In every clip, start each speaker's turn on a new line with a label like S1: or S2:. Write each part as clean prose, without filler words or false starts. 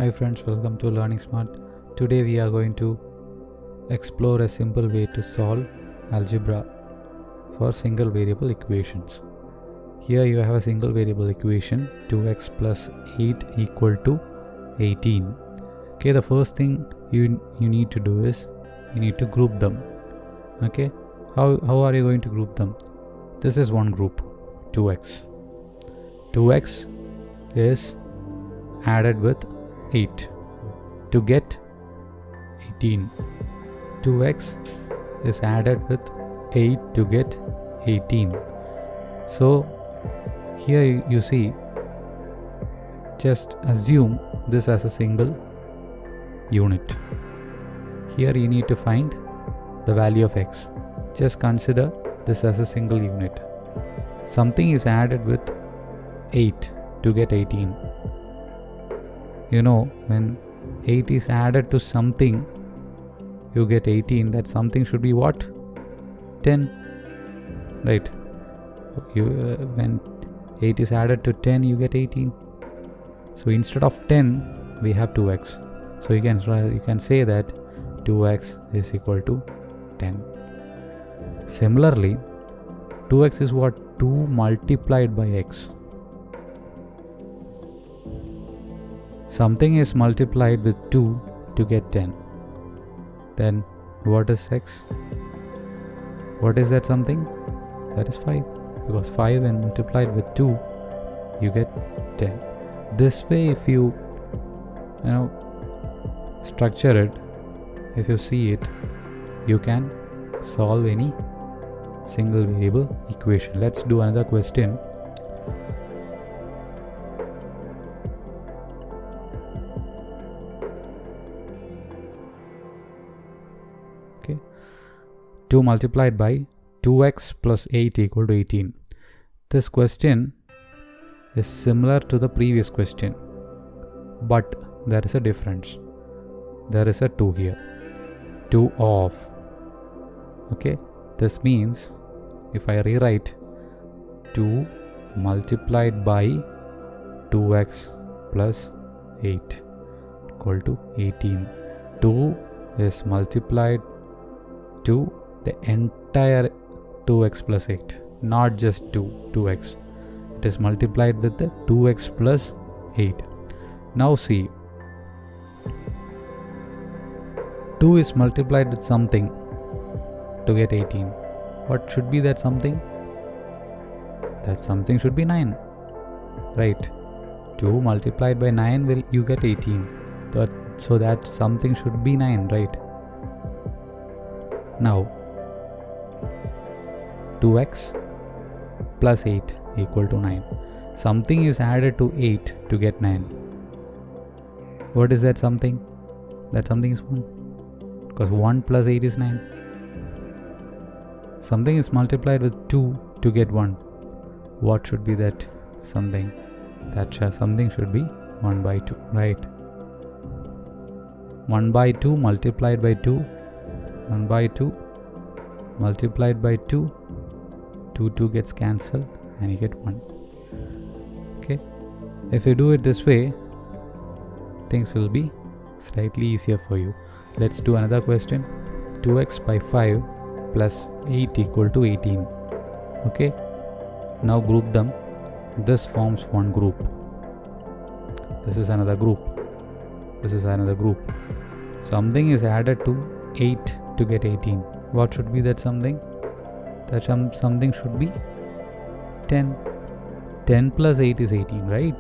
S1: Hi friends, welcome to Learning Smart. Today we are going to explore a simple way to solve algebra for single variable equations. Here you have a single variable equation 2x plus 8 equal to 18. Okay, the first thing you need to do is you need to group them. Okay, how are you going to group them? This is one group, 2x. 2x is added with 8 to get 18. 2x is added with 8 to get 18. So here you see, just assume this as a single unit. Here you need to find the value of x. Just consider this as a single unit. Something is added with 8 to get 18. You know, when 8 is added to something, you get 18. That something should be what? 10. Right? When 8 is added to 10, you get 18. So instead of 10, we have 2x. So you can say that 2x is equal to 10. Similarly, 2x is what? 2 multiplied by x. Something is multiplied with 2 to get 10. Then what is x? What is that something? That is 5. Because 5 when multiplied with 2, you get 10. This way, if you structure it, if you see it, you can solve any single variable equation. Let's do another question. Okay, 2 multiplied by 2x plus 8 equal to 18. This question is similar to the previous question, but there is a difference. There is a 2 here. 2 of. Okay, this means if I rewrite 2 multiplied by 2x plus 8 equal to 18. 2 is multiplied to the entire 2x plus 8, not just 2x. It is multiplied with the 2x plus 8. Now see, 2 is multiplied with something to get 18. What should be that something? That something should be 9. Right? 2 multiplied by 9 will you get 18. So that something should be 9, right? Now 2x plus 8 equal to 9. Something is added to 8 to get 9. What is that something? That something is 1. Because 1 plus 8 is 9. Something is multiplied with 2 to get 1. What should be that something? That something should be 1 by 2, right? 1 by 2 multiplied by 2. 1 by 2 multiplied by 2. 2 gets cancelled and you get 1. Okay. If you do it this way, things will be slightly easier for you. Let's do another question. 2x by 5 plus 8 equal to 18. Okay. Now group them. This forms one group. This is another group. This is another group. Something is added to 8 to get 18. What should be that something? That something should be 10. 10 plus 8 is 18, right?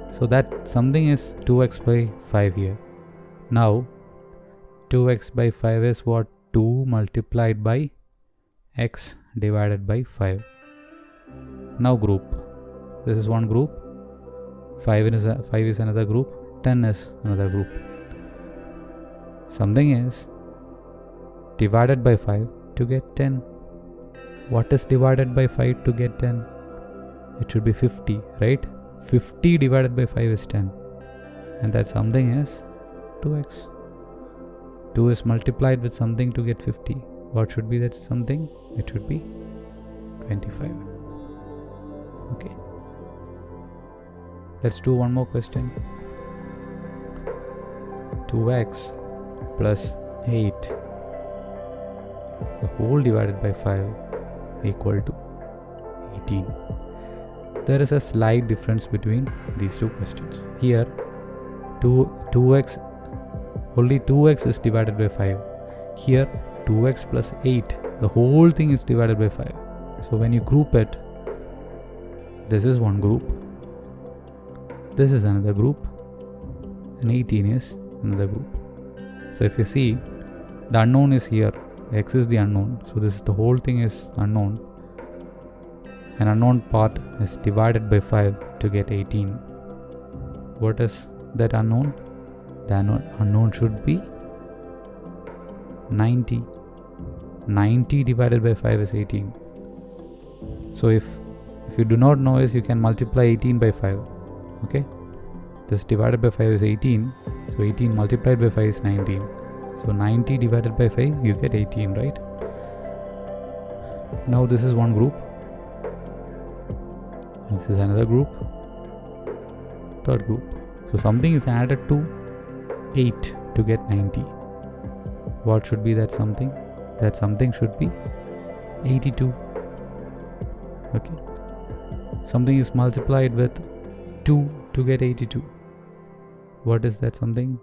S1: So that something is 2x by 5 here. Now 2x by 5 is what? 2 multiplied by x divided by 5. Now group. This is one group. 5 is another group. 10 is another group. Something is divided by 5 to get 10. What is divided by 5 to get 10? It should be 50, right? 50 divided by 5 is 10. And that something is 2x. 2 is multiplied with something to get 50. What should be that something? It should be 25. Okay. Let's do one more question. 2x plus 8 the whole divided by 5 equal to 18. There is a slight difference between these two questions. Here 2x, only 2x is divided by 5. Here 2x plus 8, the whole thing is divided by 5. So when you group it, this is one group, this is another group, and 18 is another group. So if you see, the unknown is here, x is the unknown, so this is the whole thing is unknown. An unknown part is divided by 5 to get 18. What is that unknown? The unknown should be 90. 90 divided by 5 is 18. So if you do not know this, you can multiply 18 by 5. Okay, this divided by 5 is 18, so 18 multiplied by 5 is 19. So 90 divided by 5, you get 18, right? Now this is one group, this is another group, third group. So something is added to 8 to get 90. What should be that something? That something should be 82. Okay, something is multiplied with 2 to get 82. What is that something?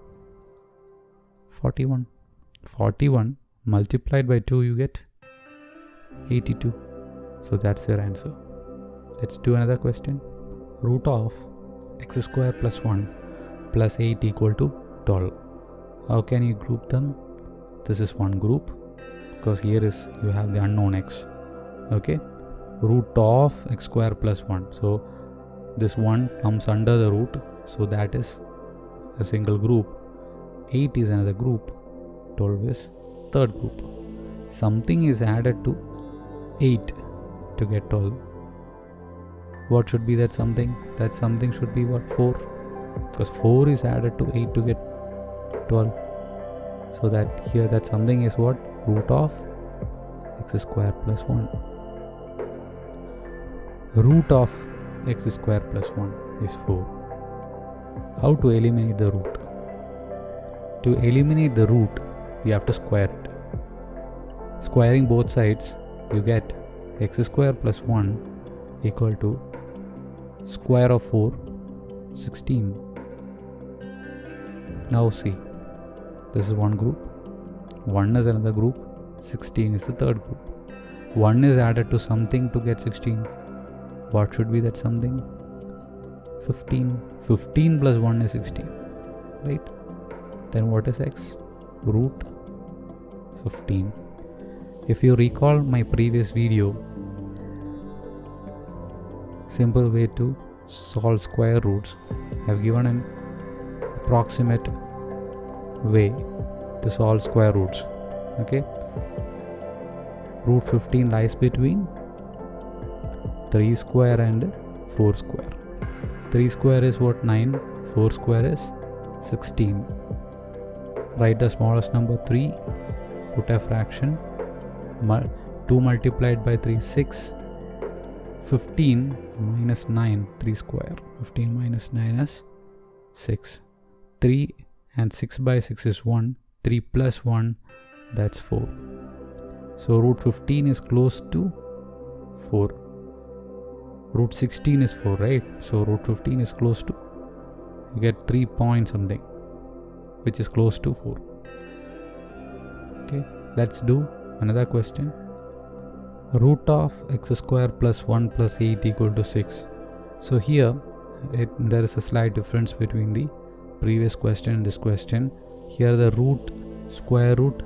S1: 41. 41 multiplied by 2, you get 82. So that's your answer. Let's do another question. Root of x square plus 1 plus 8 equal to 12. How can you group them? This is one group, because here is you have the unknown x. Okay, root of x square plus 1. So this 1 comes under the root, so that is a single group. 8 is another group, 12 is third group. Something is added to 8 to get 12. What should be that something? That something should be what? 4, because 4 is added to 8 to get 12. So that here that something is what? Root of x square plus 1. Root of x square plus 1 is 4. How to eliminate the root? To eliminate the root, you have to square it. Squaring both sides, you get x square plus 1 equal to square of 4, 16. Now see, this is one group, 1 is another group, 16 is the third group. 1 is added to something to get 16. What should be that something? 15. 15 plus 1 is 16, right? Then what is x? Root 15. If you recall my previous video, simple way to solve square roots, I have given an approximate way to solve square roots. Okay, root 15 lies between 3 square and 4 square. 3 square is what? 9. 4 square is 16. Write the smallest number 3, put a fraction, 2 multiplied by 3, 6. 15 minus 9, 3 square. 15 minus 9 is 6. 3 and 6 by 6 is 1. 3 plus 1, that's 4. So root 15 is close to 4. Root 16 is 4, right? So root 15 is close to, you get 3 point something, which is close to 4. Okay, let's do another question. Root of x square plus 1 plus 8 equal to 6. So here there is a slight difference between the previous question and this question. Here the root, square root,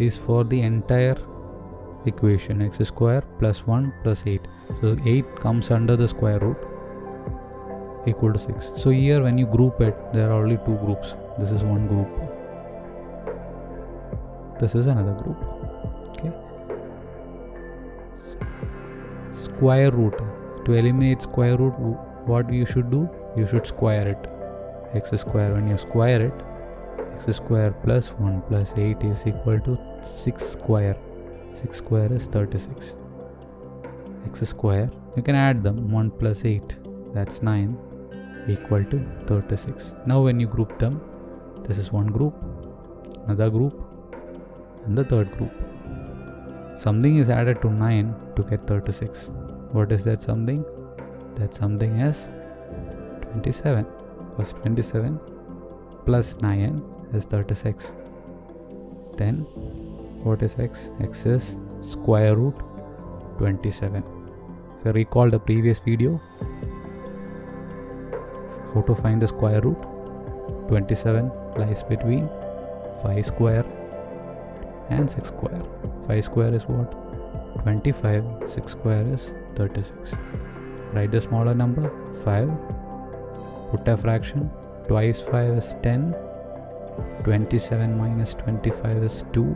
S1: is for the entire equation, x square plus 1 plus 8. So 8 comes under the square root, equal to 6. So here when you group it, there are only two groups. This is one group, this is another group. Okay, square root. To eliminate square root, what you should do? You should square it. X square, when you square it, x square plus 1 plus 8 is equal to 6 square. 6 square is 36. X square, you can add them, 1 plus 8, that's 9, equal to 36. Now when you group them, this is one group, another group, and the third group. Something is added to 9 to get 36. What is that something? That something is 27. First 27 plus 9 is 36. Then what is x? X is square root 27. If you recall the previous video, how to find the square root? 27 lies between 5 square and 6 square. 5 square is what? 25. 6 square is 36. Write the smaller number 5. Put a fraction. Twice 5 is 10. 27 minus 25 is 2.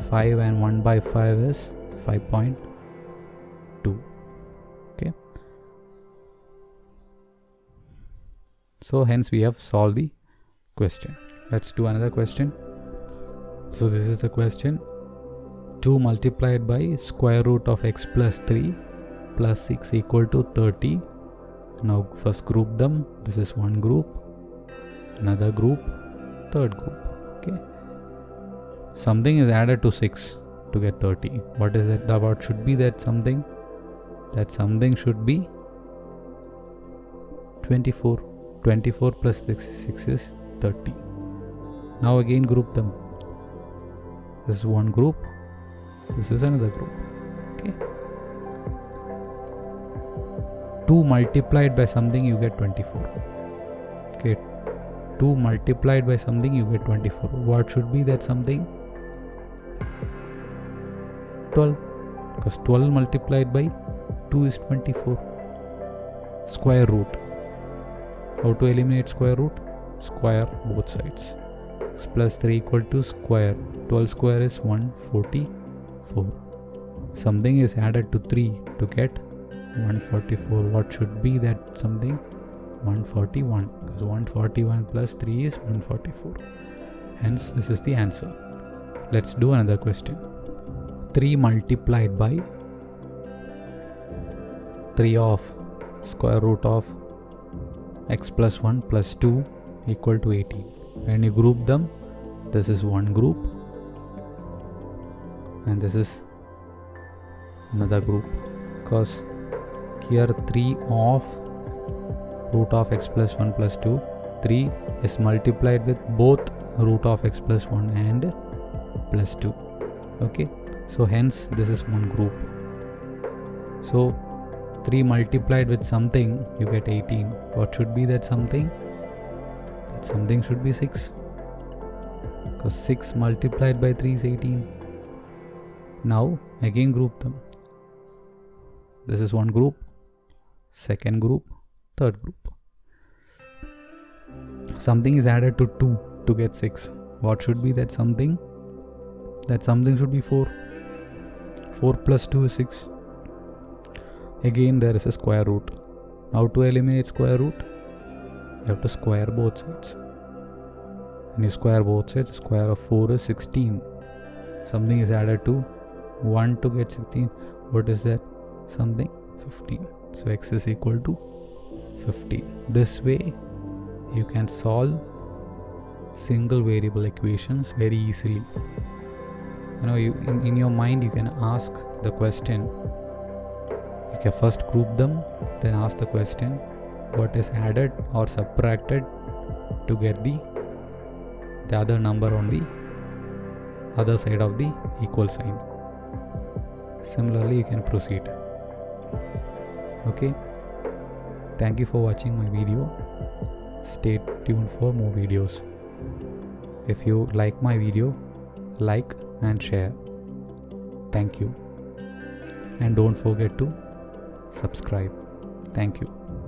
S1: 5 and 1 by 5 is 5.2. Okay. So hence we have solved the question. Let's do another question. So this is the question. 2 multiplied by square root of x plus 3 plus 6 equal to 30. Now first group them. This is one group, another group, third group. Okay. Something is added to 6 to get 30. What is that? What should be that something? That something should be 24. 24 plus 6 is 30. Now again group them. This is one group. This is another group. Okay. 2 multiplied by something you get 24. Okay. 2 multiplied by something you get 24. What should be that something? 12. Because 12 multiplied by 2 is 24. Square root. How to eliminate square root? Square both sides. Plus 3 equal to square. 12 square is 144. Something is added to 3 to get 144. What should be that something? 141. Because 141 plus 3 is 144. Hence this is the answer. Let's do another question. 3 multiplied by 3 of square root of x plus 1 plus 2 equal to 18. When you group them, this is one group and this is another group, because here 3 of root of x plus 1 plus 2, 3 is multiplied with both root of x plus 1 and plus 2. Okay, so hence this is one group. So 3 multiplied with something you get 18. What should be that something? That something should be 6, because 6 multiplied by 3 is 18. Now again group them. This is one group, second group, third group. Something is added to 2 to get 6. What should be that something? That something should be 4. 4 plus 2 is 6. Again there is a square root. Now to eliminate square root, you have to square both sides. When you square both sides, square of 4 is 16. Something is added to 1 to get 16. What is that? Something 15. So x is equal to 15. This way you can solve single variable equations very easily. In your mind you can ask the question. You can first group them, then ask the question, what is added or subtracted to get the other number on the other side of the equal sign. Similarly you can proceed. Okay, thank you for watching my video. Stay tuned for more videos. If you like my video, like and share. Thank you, and don't forget to subscribe. Thank you.